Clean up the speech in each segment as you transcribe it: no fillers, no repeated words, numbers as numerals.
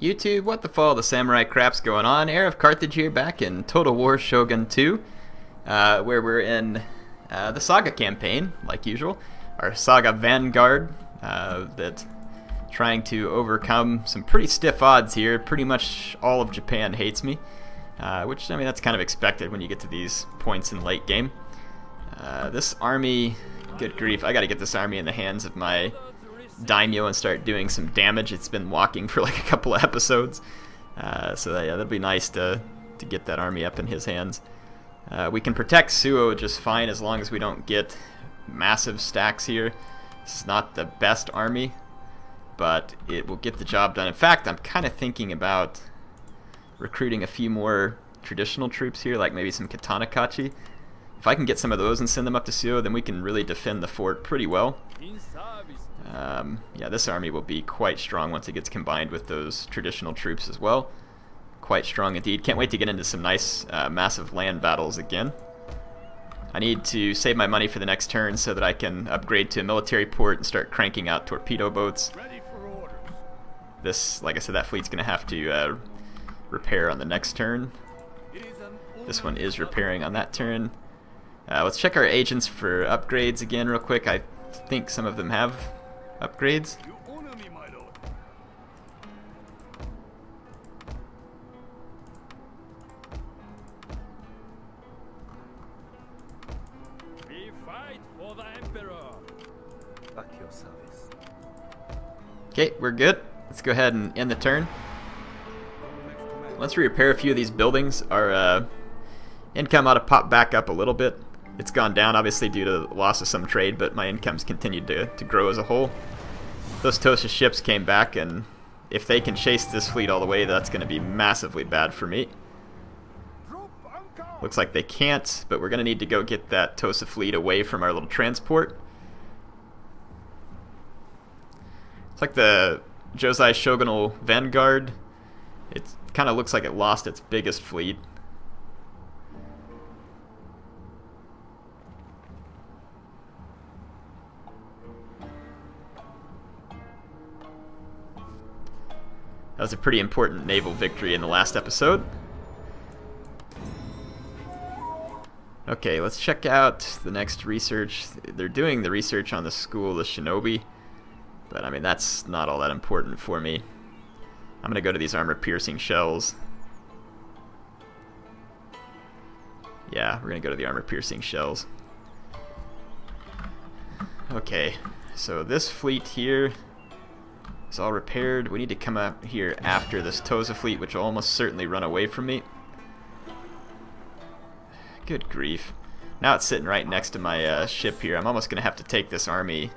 YouTube, what the fall, the samurai crap's going on? Heir of Carthage here, back in Total War Shogun 2, where we're in the Saga campaign, like usual. Our Saga Vanguard, that's trying to overcome some pretty stiff odds here. Pretty much all of Japan hates me, which, I mean, that's kind of expected when you get to these points in late game. This army, good grief, I gotta get this army in the hands of my daimyo and start doing some damage. It's been walking for like a couple of episodes, so yeah, that'd be nice to get that army up in his hands. We can protect Suo just fine as long as we don't get massive stacks here. This is not the best army, but it will get the job done. In fact, I'm kind of thinking about recruiting a few more traditional troops here, like maybe some Katana Kachi. If I can get some of those and send them up to Suo, then we can really defend the fort pretty well. Yeah, this army will be quite strong once it gets combined with those traditional troops as well. Quite strong indeed. Can't wait to get into some nice massive land battles again. I need to save my money for the next turn so that I can upgrade to a military port and start cranking out torpedo boats. This, like I said, that fleet's going to have to repair on the next turn. This one is repairing on that turn. Let's check our agents for upgrades again real quick. I think some of them have upgrades. We fight for the Emperor. At your service. Okay, we're good. Let's go ahead and end the turn. Once we repair a few of these buildings, our income ought to pop back up a little bit. It's gone down, obviously, due to the loss of some trade, but my income's continued to grow as a whole. Those Tosha ships came back, and if they can chase this fleet all the way, that's going to be massively bad for me. Looks like they can't, but we're going to need to go get that Tosa fleet away from our little transport. It's like the Josei Shogunal Vanguard. It kind of looks like it lost its biggest fleet. That was a pretty important naval victory in the last episode. Okay, let's check out the next research. They're doing the research on the School of Shinobi, but I mean, that's not all that important for me. I'm gonna go to these armor-piercing shells. Yeah, we're gonna go to the armor-piercing shells. Okay, so this fleet here is all repaired. We need to come up here after this Tosa fleet, which will almost certainly run away from me. Good grief. Now it's sitting right next to my ship here. I'm almost going to have to take this army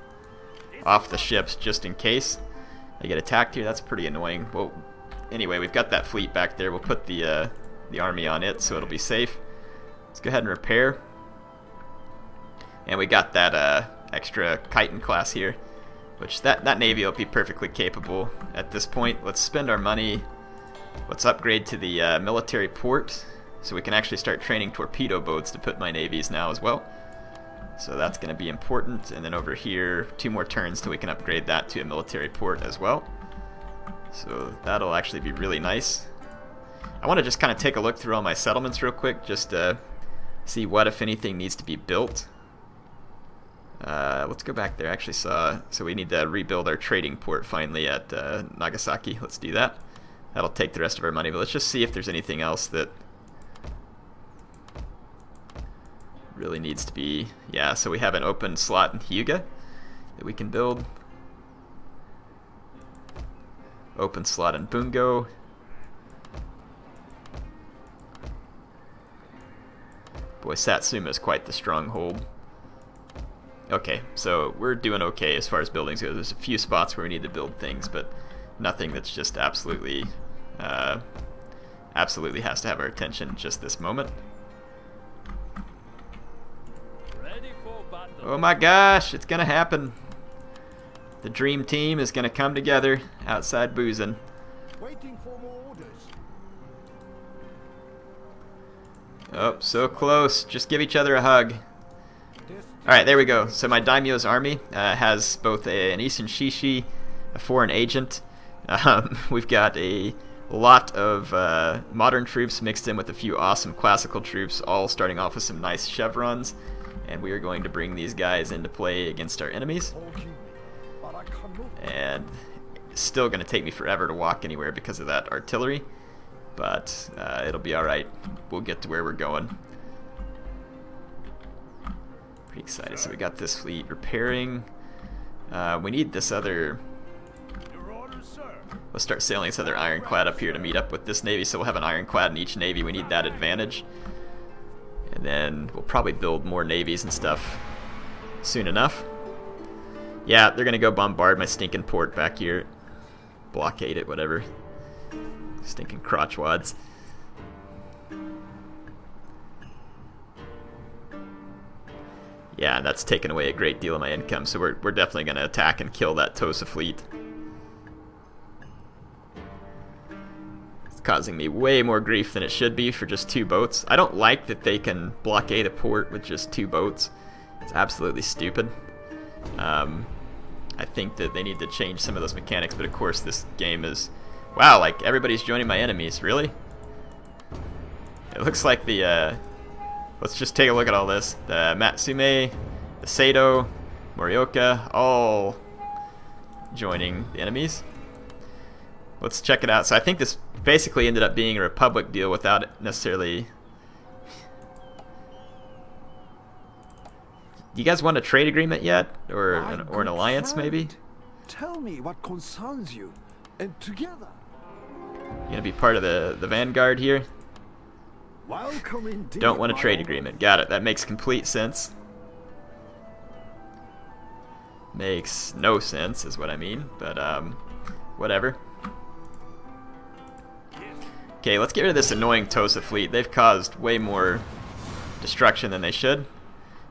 off the ships just in case I get attacked here. That's pretty annoying. Well, anyway, we've got that fleet back there. We'll put the army on it so it'll be safe. Let's go ahead and repair. And we got that extra Chiton class here, which that navy will be perfectly capable at this point. Let's spend our money. Let's upgrade to the military port so we can actually start training torpedo boats to put my navies now as well. So that's going to be important. And then over here, 2 more turns till we can upgrade that to a military port as well. So that'll actually be really nice. I want to just kind of take a look through all my settlements real quick, just to see what, if anything, needs to be built. Let's go back there. I actually saw, so we need to rebuild our trading port finally at Nagasaki. Let's do that. That'll take the rest of our money, but let's just see if there's anything else that really needs to be. Yeah, so we have an open slot in Hyuga that we can build. Open slot in Bungo. Boy, Satsuma is quite the stronghold. Okay, so we're doing okay as far as buildings go. There's a few spots where we need to build things, but nothing that's just absolutely has to have our attention just this moment. Ready for battle. Oh my gosh, it's gonna happen. The dream team is gonna come together outside Busan. Waiting for more orders. Oh, so close. Just give each other a hug. Alright, there we go. So my daimyo's army has both an Isun Shishi, a foreign agent, We've got a lot of modern troops mixed in with a few awesome classical troops, all starting off with some nice chevrons, and we are going to bring these guys into play against our enemies. And it's still going to take me forever to walk anywhere because of that artillery, but it'll be alright. We'll get to where we're going. Pretty excited. So we got this fleet repairing. We need this other... Let's start sailing this other ironclad up here to meet up with this navy, so we'll have an ironclad in each navy. We need that advantage. And then we'll probably build more navies and stuff soon enough. Yeah, they're going to go bombard my stinking port back here. Blockade it, whatever. Stinking crotchwads. Yeah, and that's taken away a great deal of my income, so we're definitely going to attack and kill that Tosa fleet. It's causing me way more grief than it should be for just 2 boats. I don't like that they can blockade a port with just 2 boats. It's absolutely stupid. I think that they need to change some of those mechanics, but of course this game is... Wow, like everybody's joining my enemies, really? It looks like the... Let's just take a look at all this. The Matsume, the Sado, Morioka, all joining the enemies. Let's check it out. So I think this basically ended up being a Republic deal without it necessarily... Do you guys want a trade agreement yet? Or an alliance, maybe? Tell me what concerns you, and together. You gonna be part of the Vanguard here? Welcome indeed. Don't want a my trade lord. agreement. Got it. That makes complete sense. Makes no sense is what I mean, but whatever. Okay, let's get rid of this annoying Tosa fleet. They've caused way more destruction than they should.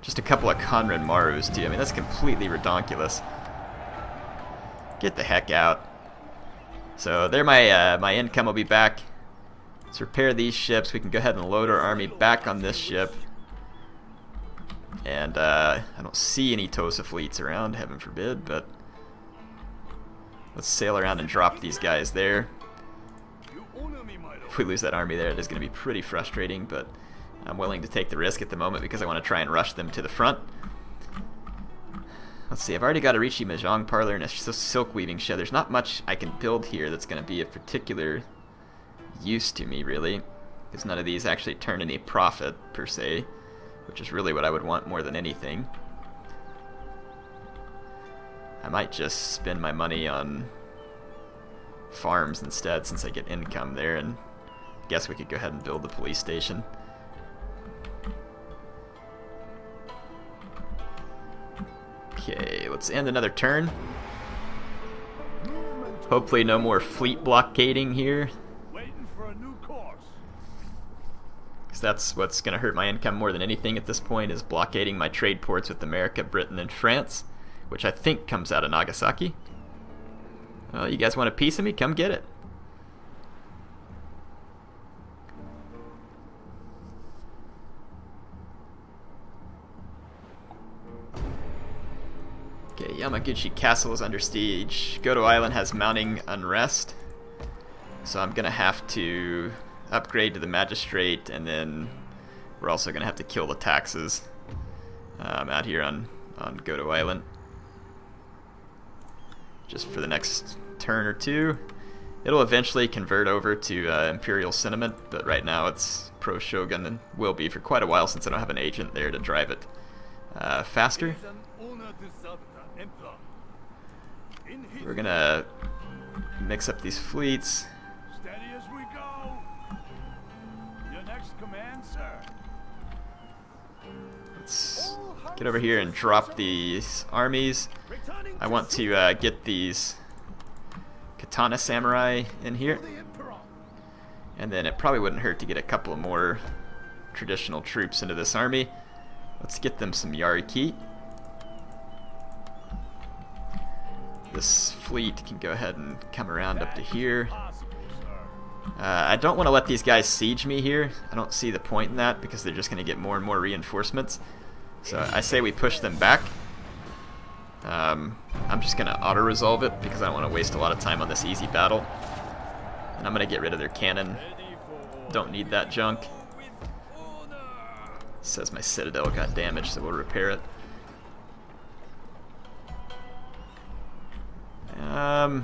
Just a couple of Conrad Marus too. I mean, that's completely redonkulous. Get the heck out. So there, my income will be back. Let's repair these ships. We can go ahead and load our army back on this ship. And I don't see any Tosa fleets around, heaven forbid, but let's sail around and drop these guys there. If we lose that army there, it is going to be pretty frustrating, but I'm willing to take the risk at the moment because I want to try and rush them to the front. Let's see, I've already got a Rishi Mahjong Parlor and a Silk Weaving Shed. There's not much I can build here that's going to be of particular use to me, really, because none of these actually turn any profit, per se, which is really what I would want more than anything. I might just spend my money on farms instead, since I get income there, and I guess we could go ahead and build the police station. Okay, let's end another turn. Hopefully no more fleet blockading here, Waiting for a new course. because that's what's going to hurt my income more than anything at this point, is blockading my trade ports with America, Britain, and France, which I think comes out of Nagasaki. Well, you guys want a piece of me? Come get it. Okay, Yamaguchi Castle is under siege. Goto Island has mounting unrest, so I'm gonna have to upgrade to the magistrate, and then we're also gonna have to kill the taxes out here on Goto Island, just for the next turn or two. It'll eventually convert over to Imperial Sentiment, but right now it's pro-Shogun and will be for quite a while, since I don't have an agent there to drive it faster. It's an honor to serve the Emperor. In his We're gonna mix up these fleets. steady as we go. Your next command, sir. Let's get over here and drop these armies. Returning I want to get these Katana Samurai in here, The Emperor. and then it probably wouldn't hurt to get a couple of more traditional troops into this army. Let's get them some Yariki. This fleet can go ahead and come around up to here. possible, sir. I don't want to let these guys siege me here. I don't see the point in that, because they're just going to get more and more reinforcements. So I say we push them back. I'm just going to auto-resolve it because I don't want to waste a lot of time on this easy battle. And I'm going to get rid of their cannon. Don't need that junk. Says my citadel got damaged, so we'll repair it. Trying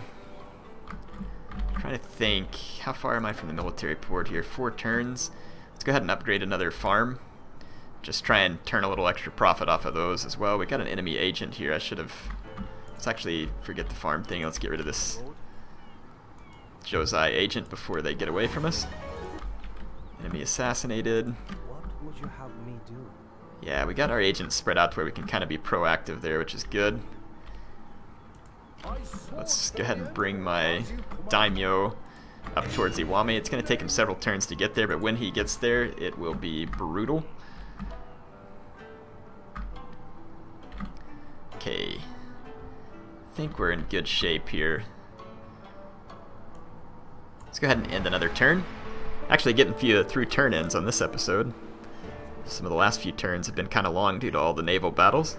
to think, how far am I from the military port here? 4 turns. Let's go ahead and upgrade another farm. Just try and turn a little extra profit off of those as well. We got an enemy agent here. I should have... Let's actually forget the farm thing. Let's get rid of this Josai agent before they get away from us. Enemy assassinated. What would you have me do? Yeah, we got our agents spread out to where we can kind of be proactive there, which is good. Let's go ahead and bring my daimyo up towards Iwami. It's going to take him several turns to get there, but when he gets there, it will be brutal. Okay. I think we're in good shape here. Let's go ahead and end another turn. Actually getting through turn ends on this episode. Some of the last few turns have been kind of long due to all the naval battles.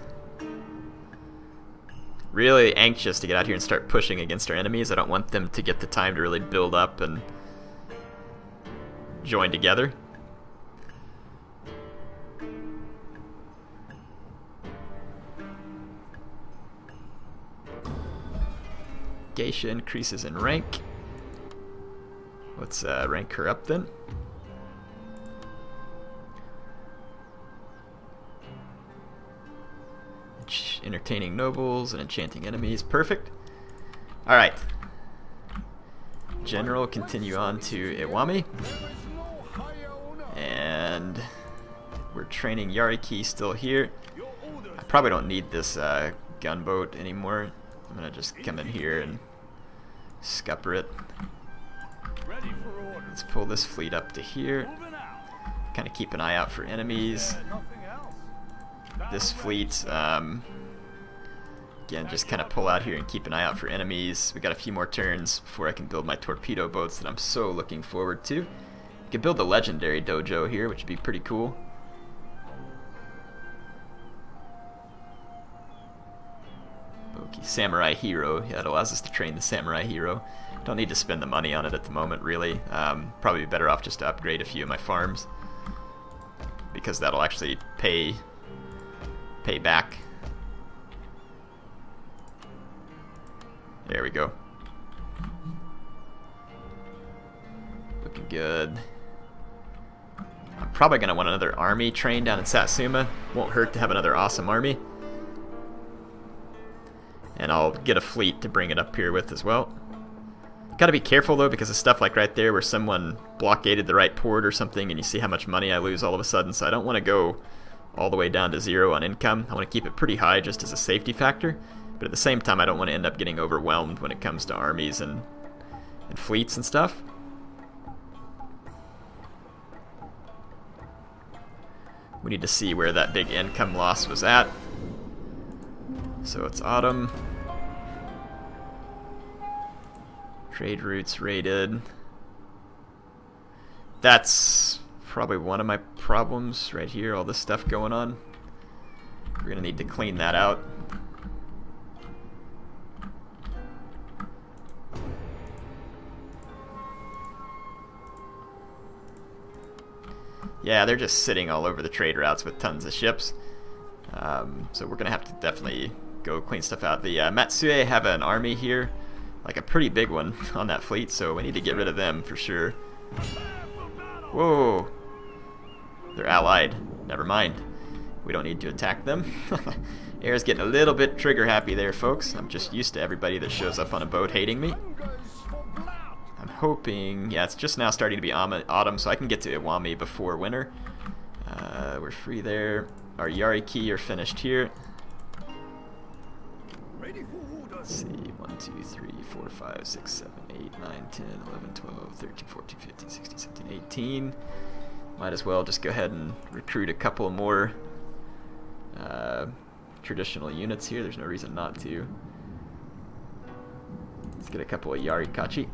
Really anxious to get out here and start pushing against our enemies. I don't want them to get the time to really build up and join together. Geisha increases in rank. Let's rank her up then. Entertaining nobles and enchanting enemies. Perfect. Alright. General, continue on to Iwami. And we're training Yariki still here. I probably don't need this gunboat anymore. I'm going to just come in here and scupper it. Let's pull this fleet up to here. Kind of keep an eye out for enemies. This fleet, again, just kind of pull out here and keep an eye out for enemies. We got a few more turns before I can build my torpedo boats that I'm so looking forward to. We could build a legendary dojo here, which would be pretty cool. Okay, Samurai Hero. Yeah, it allows us to train the Samurai Hero. Don't need to spend the money on it at the moment, really. Probably be better off just to upgrade a few of my farms, because that'll actually pay back. There we go. Looking good. I'm probably going to want another army trained down in Satsuma. Won't hurt to have another awesome army. And I'll get a fleet to bring it up here with as well. Gotta be careful though, because of stuff like right there where someone blockaded the right port or something and you see how much money I lose all of a sudden, so I don't want to go all the way down to 0 on income. I want to keep it pretty high just as a safety factor, but at the same time I don't want to end up getting overwhelmed when it comes to armies and fleets and stuff. We need to see where that big income loss was at. So it's autumn. Trade routes raided. That's probably one of my problems right here, all this stuff going on. We're gonna need to clean that out. Yeah, they're just sitting all over the trade routes with tons of ships. So we're gonna have to definitely go clean stuff out. The Matsue have an army here, like a pretty big one on that fleet, so we need to get rid of them for sure. Whoa! They're allied. Never mind. We don't need to attack them. Air's getting a little bit trigger happy there, folks. I'm just used to everybody that shows up on a boat hating me. I'm hoping... Yeah, it's just now starting to be autumn, so I can get to Iwami before winter. We're free there. Our Yariki are finished here. Let's see, 1, 2, 3, 4, 5, 6, 7, 8, 9, 10, 11, 12, 13, 14, 15, 16, 17, 18. Might as well just go ahead and recruit a couple more traditional units here. There's no reason not to. Let's get a couple of Yarikachi.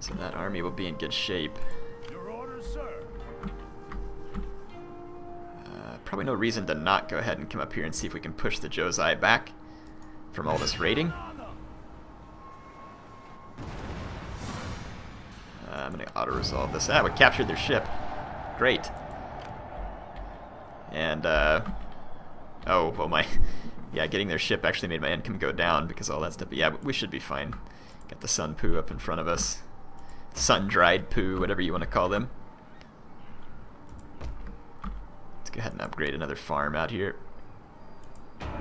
So that army will be in good shape. Your orders, sir. probably no reason to not go ahead and come up here and see if we can push the Josei back from all this raiding. I'm going to auto-resolve this. Ah, we captured their ship. Great. And, oh, well, yeah, getting their ship actually made my income go down because of all that stuff. But yeah, we should be fine. Got the sun poo up in front of us. Sun-dried poo, whatever you want to call them. Let's go ahead and upgrade another farm out here. Waiting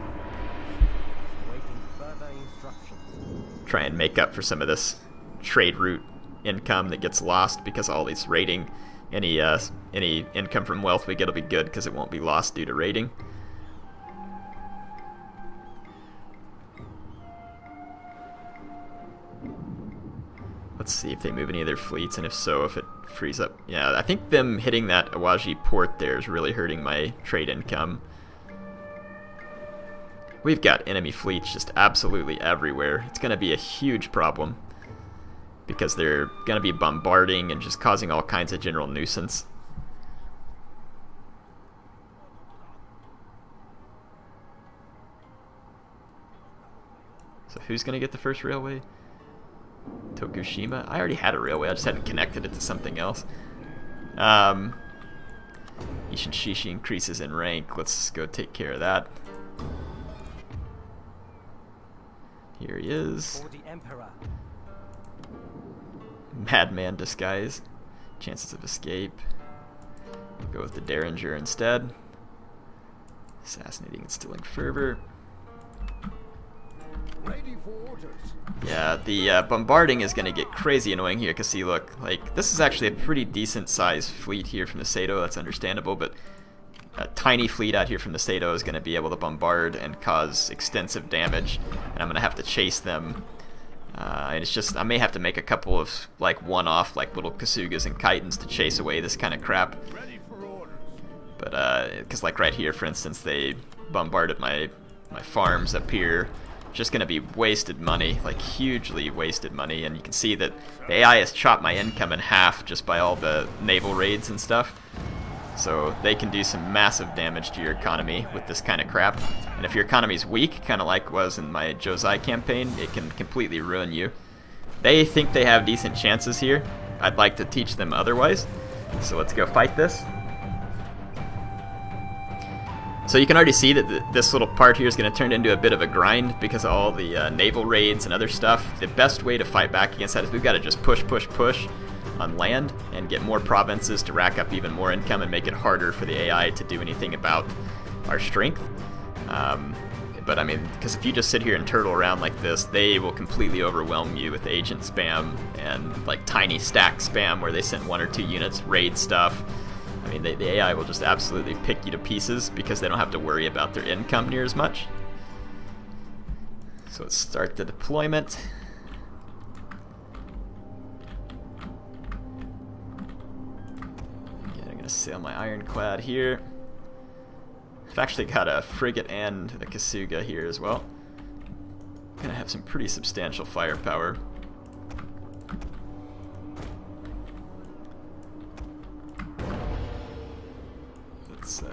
further instructions. Try and make up for some of this trade route income that gets lost because of all these raiding. Any income from wealth we get will be good because it won't be lost due to raiding. Let's see if they move any of their fleets, and if so, if it frees up. Yeah, I think them hitting that Awaji port there is really hurting my trade income. We've got enemy fleets just absolutely everywhere. It's going to be a huge problem because they're going to be bombarding and just causing all kinds of general nuisance. So who's going to get the first railway? Tokushima? I already had a railway, I just hadn't connected it to something else. Ishin Shishi increases in rank. Let's go take care of that. Here he is. For the Emperor. Madman disguise. Chances of escape. We'll go with the Derringer instead. Assassinating, instilling fervor. Ready for orders. Yeah, the bombarding is going to get crazy annoying here, because see, look, like, this is actually a pretty decent sized fleet here from the Sado, that's understandable, but a tiny fleet out here from the Sado is going to be able to bombard and cause extensive damage, and I'm going to have to chase them. And it's just, I may have to make a couple of, like, one-off, like, little Kasugas and Kaitans to chase away this kind of crap. Ready for orders. But, because, like, right here, for instance, they bombarded my farms up here. Just going to be wasted money, like hugely wasted money, and you can see that the AI has chopped my income in half just by all the naval raids and stuff. So they can do some massive damage to your economy with this kind of crap. And if your economy's weak, kind of like was in my Josei campaign, it can completely ruin you. They think they have decent chances here. I'd like to teach them otherwise. So let's go fight this. So you can already see that this little part here is going to turn into a bit of a grind because of all the naval raids and other stuff. The best way to fight back against that is we've got to just push on land and get more provinces to rack up even more income and make it harder for the AI to do anything about our strength. But I mean, because if you just sit here and turtle around like this, they will completely overwhelm you with agent spam and like tiny stack spam where they send 1 or 2 units, raid stuff. I mean, the AI will just absolutely pick you to pieces because they don't have to worry about their income near as much. So let's start the deployment. Again, I'm going to sail my ironclad here. I've actually got a frigate and a Kasuga here as well. I'm going to have some pretty substantial firepower.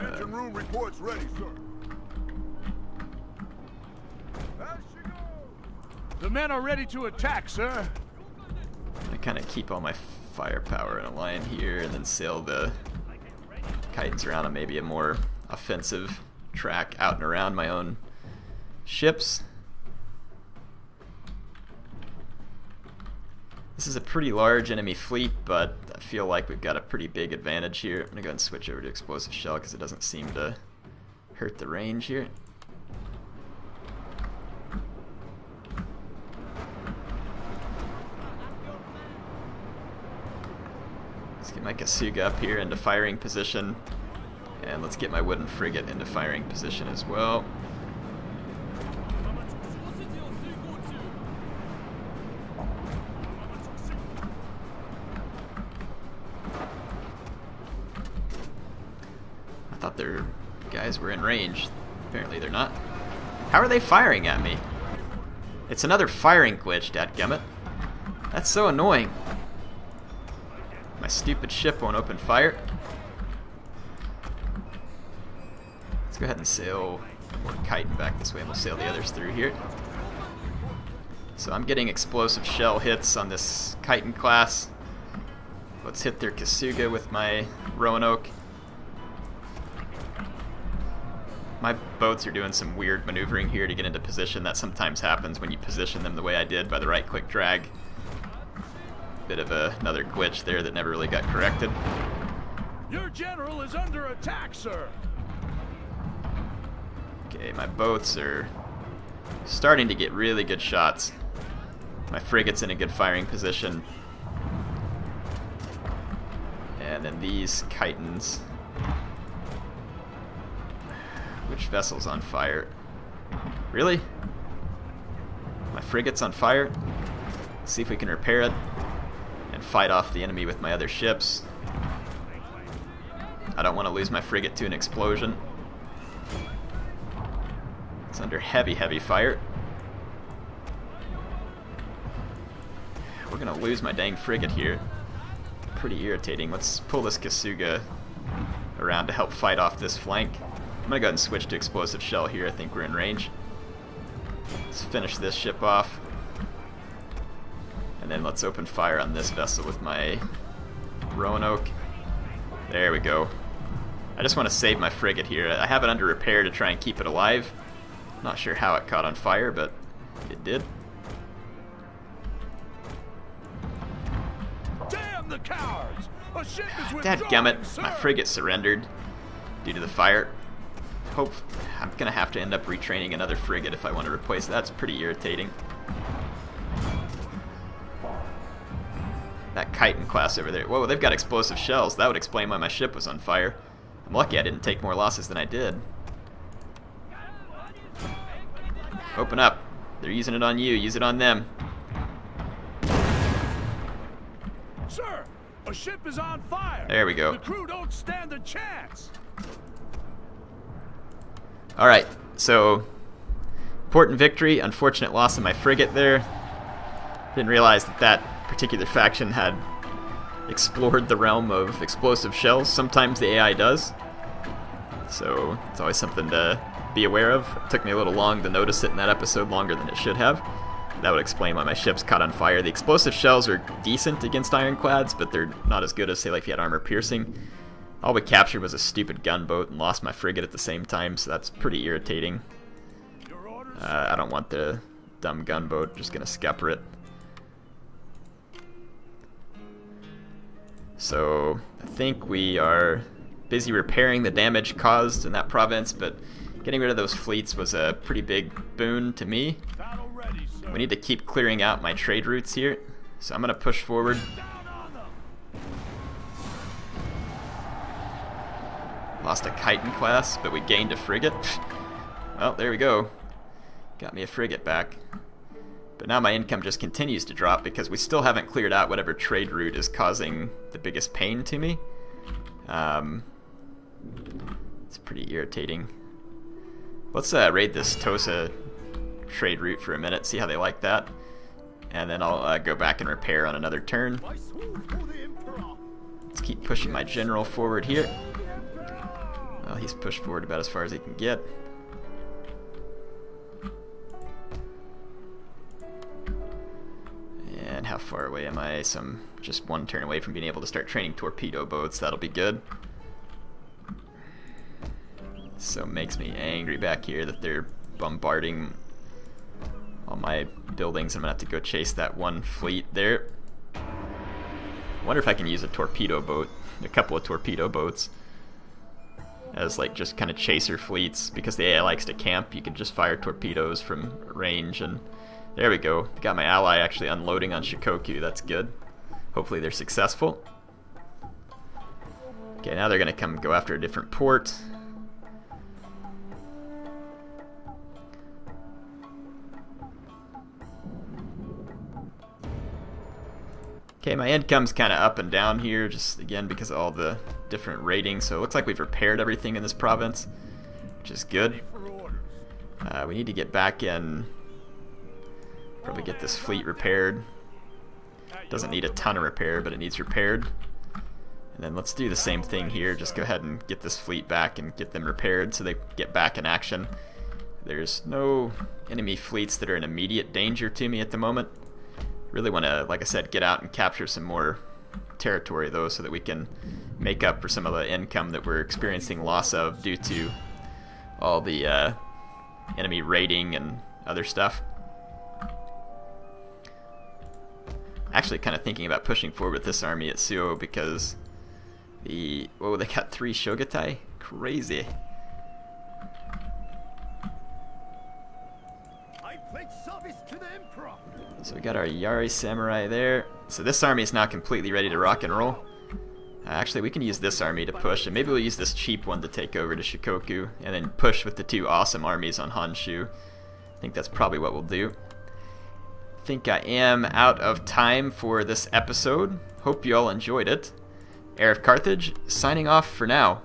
Engine room reports ready, sir. As she goes. The men are ready to attack, sir. I kind of keep all my firepower in a line here and then sail the Kaitans around on maybe a more offensive track out and around my own ships. This is a pretty large enemy fleet, but I feel like we've got a pretty big advantage here. I'm going to go ahead and switch over to explosive shell because it doesn't seem to hurt the range here. Let's get my Kasuga up here into firing position, and let's get my wooden frigate into firing position as well. I thought their guys were in range. Apparently they're not. How are they firing at me? It's another firing glitch, dadgummit. That's so annoying. My stupid ship won't open fire. Let's go ahead and sail or chitin back this way, and we'll sail the others through here. So I'm getting explosive shell hits on this chitin class. Let's hit their Kasuga with my Roanoke. My boats are doing some weird maneuvering here to get into position. That sometimes happens when you position them the way I did by the right-click drag. Bit of another glitch there that never really got corrected. Your general is under attack, sir. Okay, my boats are starting to get really good shots. My frigate's in a good firing position. And then these chitins. Which vessel's on fire? Really? My frigate's on fire? Let's see if we can repair it and fight off the enemy with my other ships. I don't want to lose my frigate to an explosion. It's under heavy, heavy fire. We're gonna lose my dang frigate here. Pretty irritating. Let's pull this Kasuga around to help fight off this flank. I'm gonna go ahead and switch to explosive shell here. I think we're in range. Let's finish this ship off. And then let's open fire on this vessel with my Roanoke. There we go. I just want to save my frigate here. I have it under repair to try and keep it alive. Not sure how it caught on fire, but it did. Damn the cowards! A ship is Dadgummit, withdrawing, my sir. frigate surrendered due to the fire. Hope I'm gonna have to end up retraining another frigate if I want to replace that. That's pretty irritating. That chitin class over there. Whoa, they've got explosive shells. That would explain why my ship was on fire. I'm lucky I didn't take more losses than I did. Open up. They're using it on you. Use it on them. Sir, a ship is on fire. There we go. The crew don't stand a chance. Alright, so important victory, unfortunate loss of my frigate there. Didn't realize that that particular faction had explored the realm of explosive shells. Sometimes the AI does, so it's always something to be aware of. It took me a little long to notice it in that episode, longer than it should have. That would explain why my ship's caught on fire. The explosive shells are decent against ironclads, but they're not as good as, say, like if you had armor piercing. All we captured was a stupid gunboat and lost my frigate at the same time, so that's pretty irritating. Your orders. I don't want the dumb gunboat, just gonna scupper it. So I think we are busy repairing the damage caused in that province, but getting rid of those fleets was a pretty big boon to me. Battle ready, sir. We need to keep clearing out my trade routes here, so I'm gonna push forward. Down on them. Lost a chitin class, but we gained a frigate. Well, there we go. Got me a frigate back. But now my income just continues to drop because we still haven't cleared out whatever trade route is causing the biggest pain to me. It's pretty irritating. Let's raid this Tosa trade route for a minute, see how they like that. And then I'll go back and repair on another turn. Let's keep pushing my general forward here. Well, he's pushed forward about as far as he can get. And how far away am I? So I'm just one turn away from being able to start training torpedo boats. That'll be good. So it makes me angry back here that they're bombarding all my buildings. I'm gonna have to go chase that one fleet there. Wonder if I can use a torpedo boat, a couple of torpedo boats, as like just kind of chaser fleets, because the AI likes to camp. You can just fire torpedoes from range, and there we go. Got my ally actually unloading on Shikoku. That's good. Hopefully they're successful. Okay, now they're gonna come go after a different port. Okay, my income's kind of up and down here, just again because of all the different ratings. So it looks like we've repaired everything in this province, which is good. For orders. We need to get back in, probably get this fleet repaired. Doesn't need a ton of repair, but it needs repaired. And then let's do the same thing here. Just go ahead and get this fleet back and get them repaired so they get back in action. There's no enemy fleets that are in immediate danger to me at the moment. Really want to, like I said, get out and capture some more territory though, so that we can make up for some of the income that we're experiencing loss of due to all the enemy raiding and other stuff. Actually kind of thinking about pushing forward with this army at Suo because they got 3 Shogatai? Crazy. I pledge service to the Emperor. So we got our Yari Samurai there. So this army is now completely ready to rock and roll. Actually, we can use this army to push, and maybe we'll use this cheap one to take over to Shikoku, and then push with the 2 awesome armies on Honshu. I think that's probably what we'll do. I think I am out of time for this episode. Hope you all enjoyed it. Heir of Carthage, signing off for now.